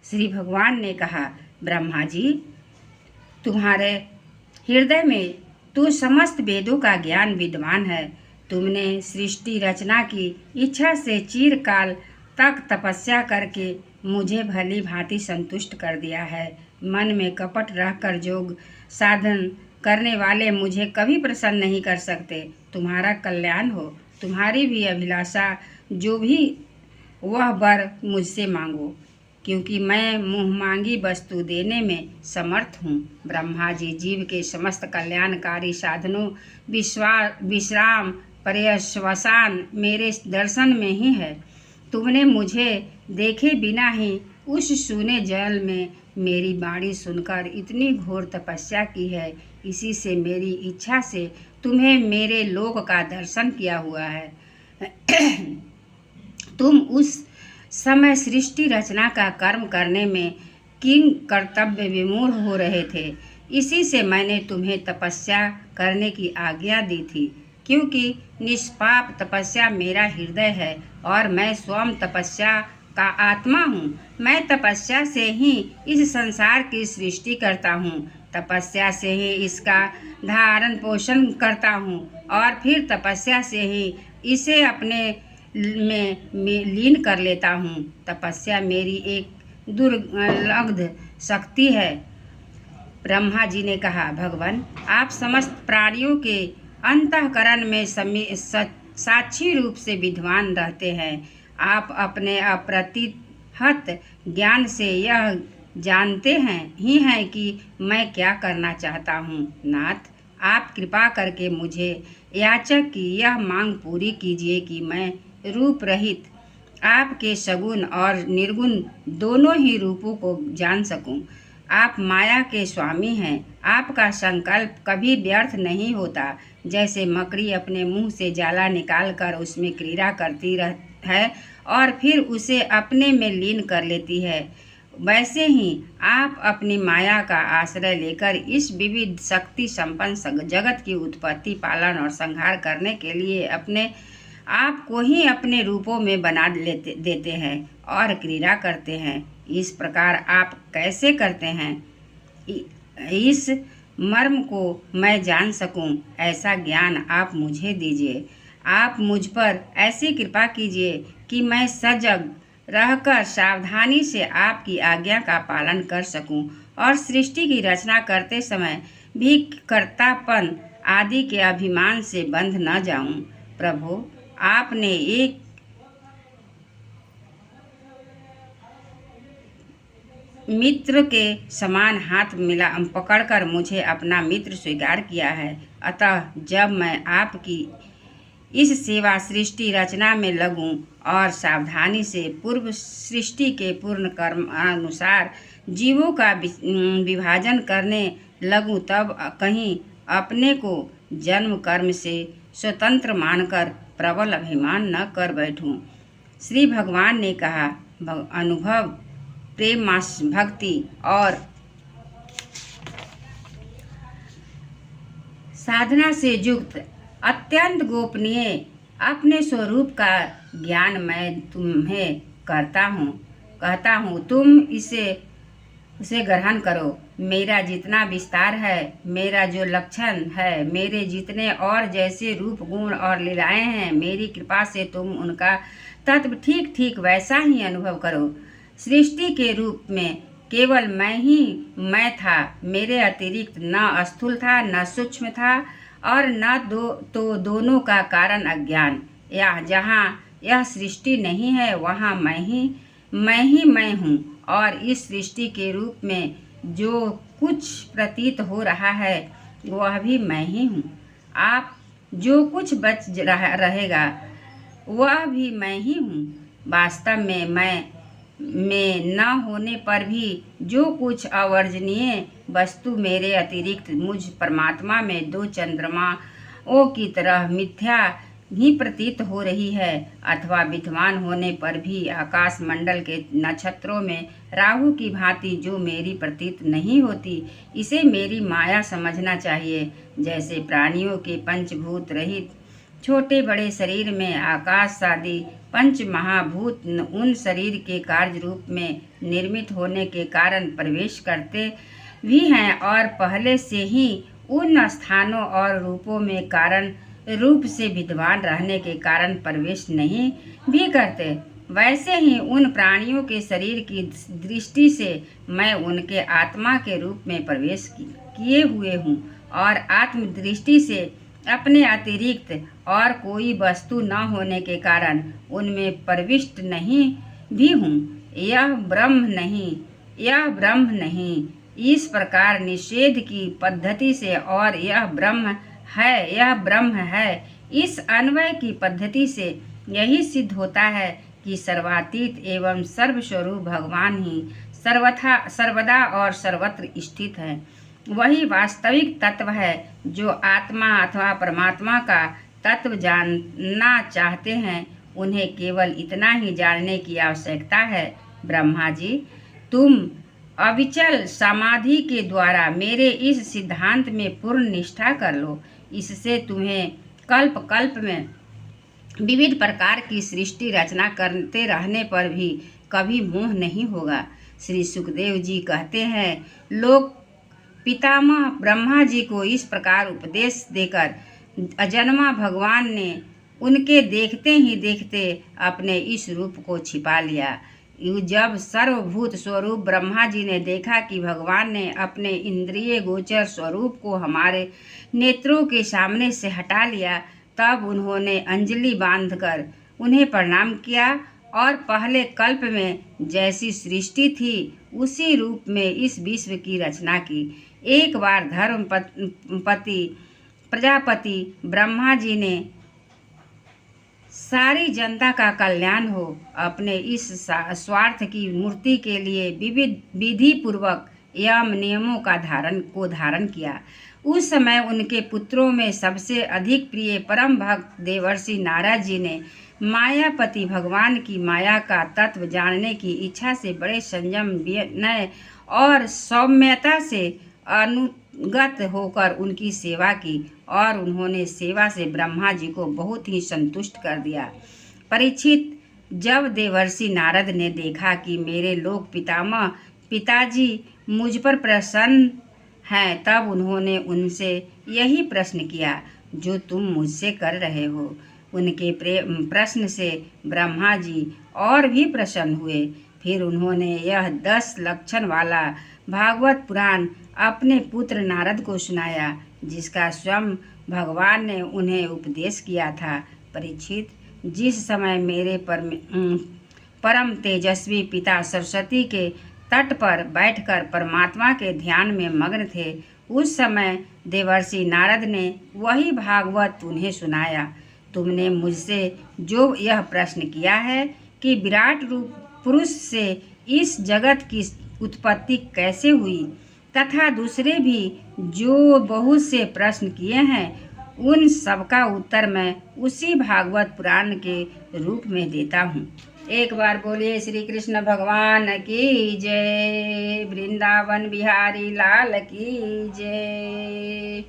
श्री भगवान ने कहा, ब्रह्मा जी, तुम्हारे हृदय में तो समस्त वेदों का ज्ञान विद्यमान है। तुमने सृष्टि रचना की इच्छा से चिरकाल तक तपस्या करके मुझे भली भांति संतुष्ट कर दिया है। मन में कपट रहकर योग साधन करने वाले मुझे कभी प्रसन्न नहीं कर सकते। तुम्हारा कल्याण हो, तुम्हारी भी अभिलाषा जो भी वह वर मुझसे मांगो, क्योंकि मैं मुँह मांगी वस्तु देने में समर्थ हूँ। ब्रह्मा जी, जीव के समस्त कल्याणकारी साधनों विश्राम पर्यवसान मेरे दर्शन में ही है। तुमने मुझे देखे बिना ही उस सूने जल में मेरी वाणी सुनकर इतनी घोर तपस्या की है। इसी से मेरी इच्छा से तुम्हें मेरे लोक का दर्शन किया हुआ है। तुम उस समय सृष्टि रचना का कर्म करने में किंग कर्तव्य विमूढ़ हो रहे थे। इसी से मैंने तुम्हें तपस्या करने की आज्ञा दी थी, क्योंकि निष्पाप तपस्या मेरा हृदय है और मैं स्वयं तपस्या का आत्मा हूँ। मैं तपस्या से ही इस संसार की सृष्टि करता हूँ, तपस्या से ही इसका धारण पोषण करता हूँ और फिर तपस्या से ही इसे अपने में लीन कर लेता हूँ। तपस्या मेरी एक दुर्लभ शक्ति है। ब्रह्मा जी ने कहा, भगवान, आप समस्त प्राणियों के अंतःकरण में साक्षी रूप से विद्वान रहते हैं। आप अपने अप्रतिहत ज्ञान से यह जानते हैं कि मैं क्या करना चाहता हूँ। नाथ, आप कृपा करके मुझे याचक की यह मांग पूरी कीजिए कि मैं रूप रहित आपके सगुण और निर्गुण दोनों ही रूपों को जान सकूं। आप माया के स्वामी हैं। आपका संकल्प कभी व्यर्थ नहीं होता। जैसे मकड़ी अपने मुंह से जाला निकालकर उसमें क्रीड़ा करती है और फिर उसे अपने में लीन कर लेती है, वैसे ही आप अपनी माया का आश्रय लेकर इस विविध शक्ति संपन्न जगत की उत्पत्ति, पालन और संहार करने के लिए अपने आप को ही अपने रूपों में बना देते हैं और क्रीड़ा करते हैं। इस प्रकार आप कैसे करते हैं? इस मर्म को मैं जान सकूं, ऐसा ज्ञान आप मुझे दीजिए। आप मुझ पर ऐसी कृपा कीजिए कि मैं सजग रहकर सावधानी से आपकी आज्ञा का पालन कर सकूं और सृष्टि की रचना करते समय भी कर्तापन आदि के अभिमान से बंध न जाऊं। प्रभु, आपने एक मित्र के समान हाथ मिला पकड़कर मुझे अपना मित्र स्वीकार किया है। अतः जब मैं आपकी इस सेवा सृष्टि रचना में लगूं और सावधानी से पूर्व सृष्टि के पूर्ण कर्म अनुसार जीवों का विभाजन करने लगूं, तब कहीं अपने को जन्म कर्म से स्वतंत्र मानकर प्रबल अभिमान न कर बैठूं। श्री भगवान ने कहा, अनुभव, प्रेम, भक्ति और साधना से युक्त अत्यंत गोपनीय अपने स्वरूप का ज्ञान मैं तुम्हें कहता हूँ। तुम उसे ग्रहण करो। मेरा जितना विस्तार है, मेरा जो लक्षण है, मेरे जितने और जैसे रूप, गुण और लीलाएं हैं, मेरी कृपा से तुम उनका तत्व ठीक ठीक वैसा ही अनुभव करो। सृष्टि के रूप में केवल मैं था। मेरे अतिरिक्त न स्थूल था, न सूक्ष्म था और न दोनों का कारण अज्ञान। जहाँ यह सृष्टि नहीं है, वहाँ मैं हूँ और इस सृष्टि के रूप में जो कुछ प्रतीत हो रहा है, वह भी मैं ही हूँ। आप जो कुछ बच रहेगा, वह भी मैं ही हूँ। वास्तव में मैं न होने पर भी जो कुछ अवर्जनीय वस्तु मेरे अतिरिक्त मुझ परमात्मा में दो चंद्रमाओं की तरह मिथ्या ही प्रतीत हो रही है, अथवा विद्वान होने पर भी आकाश मंडल के नक्षत्रों में राहु की भांति जो मेरी प्रतीत नहीं होती, इसे मेरी माया समझना चाहिए। जैसे प्राणियों के पंचभूत रहित छोटे बड़े शरीर में आकाश आदि पंच महाभूत उन शरीर के कार्य रूप में निर्मित होने के कारण प्रवेश करते भी हैं और पहले से ही उन स्थानों और रूपों में कारण रूप से विद्वान रहने के कारण प्रवेश नहीं भी करते। वैसे ही उन प्राणियों के शरीर की दृष्टि से मैं उनके आत्मा के रूप में प्रवेश किए हुए हूँ और आत्म दृष्टि से अपने अतिरिक्त और कोई वस्तु न होने के कारण उनमें प्रविष्ट नहीं भी हूँ। यह ब्रह्म नहीं इस प्रकार निषेध की पद्धति से और यह ब्रह्म है इस अन्वय की पद्धति से यही सिद्ध होता है कि सर्वातीत एवं सर्वस्वरूप भगवान ही सर्वदा और सर्वत्र स्थित है। वही वास्तविक तत्व है। जो आत्मा अथवा परमात्मा का तत्व जानना चाहते हैं उन्हें केवल इतना ही जानने की आवश्यकता है। ब्रह्मा जी, तुम अविचल समाधि के द्वारा मेरे इस सिद्धांत में पूर्ण निष्ठा कर लो। इससे तुम्हें कल्प कल्प में विविध प्रकार की सृष्टि रचना करते रहने पर भी कभी मोह नहीं होगा। श्री सुखदेव जी कहते हैं, लोग पितामह ब्रह्मा जी को इस प्रकार उपदेश देकर अजन्मा भगवान ने उनके देखते ही देखते अपने इस रूप को छिपा लिया। जब सर्वभूत स्वरूप ब्रह्मा जी ने देखा कि भगवान ने अपने इंद्रिय गोचर स्वरूप को हमारे नेत्रों के सामने से हटा लिया, तब उन्होंने अंजलि बांधकर उन्हें प्रणाम किया और पहले कल्प में जैसी सृष्टि थी उसी रूप में इस विश्व की रचना की। एक बार धर्मपति प्रजापति ब्रह्मा जी ने सारी जनता का कल्याण हो अपने इस स्वार्थ की मूर्ति के लिए विधि पूर्वक यम नियमों का धारण किया। उस समय उनके पुत्रों में सबसे अधिक प्रिय परम भक्त देवर्षि नारद जी ने मायापति भगवान की माया का तत्व जानने की इच्छा से बड़े संयम, विनय और सौम्यता से अनुगत होकर उनकी सेवा की और उन्होंने सेवा से ब्रह्मा जी को बहुत ही संतुष्ट कर दिया। परीक्षित, जब देवर्षि नारद ने देखा कि मेरे लोक पिताजी मुझ पर प्रसन्न हैं, तब उन्होंने उनसे यही प्रश्न किया जो तुम मुझसे कर रहे हो। उनके प्रश्न से ब्रह्मा जी और भी प्रसन्न हुए। फिर उन्होंने यह 10 लक्षण वाला भागवत पुराण अपने पुत्र नारद को सुनाया, जिसका स्वयं भगवान ने उन्हें उपदेश किया था। परीक्षित, जिस समय मेरे परम तेजस्वी पिता सरस्वती के तट पर बैठकर परमात्मा के ध्यान में मग्न थे, उस समय देवर्षि नारद ने वही भागवत उन्हें सुनाया। तुमने मुझसे जो यह प्रश्न किया है कि विराट रूप पुरुष से इस जगत की उत्पत्ति कैसे हुई, तथा दूसरे भी जो बहुत से प्रश्न किए हैं, उन सबका उत्तर मैं उसी भागवत पुराण के रूप में देता हूँ। एक बार बोलिए श्री कृष्ण भगवान की जय, वृंदावन बिहारी लाल की जय।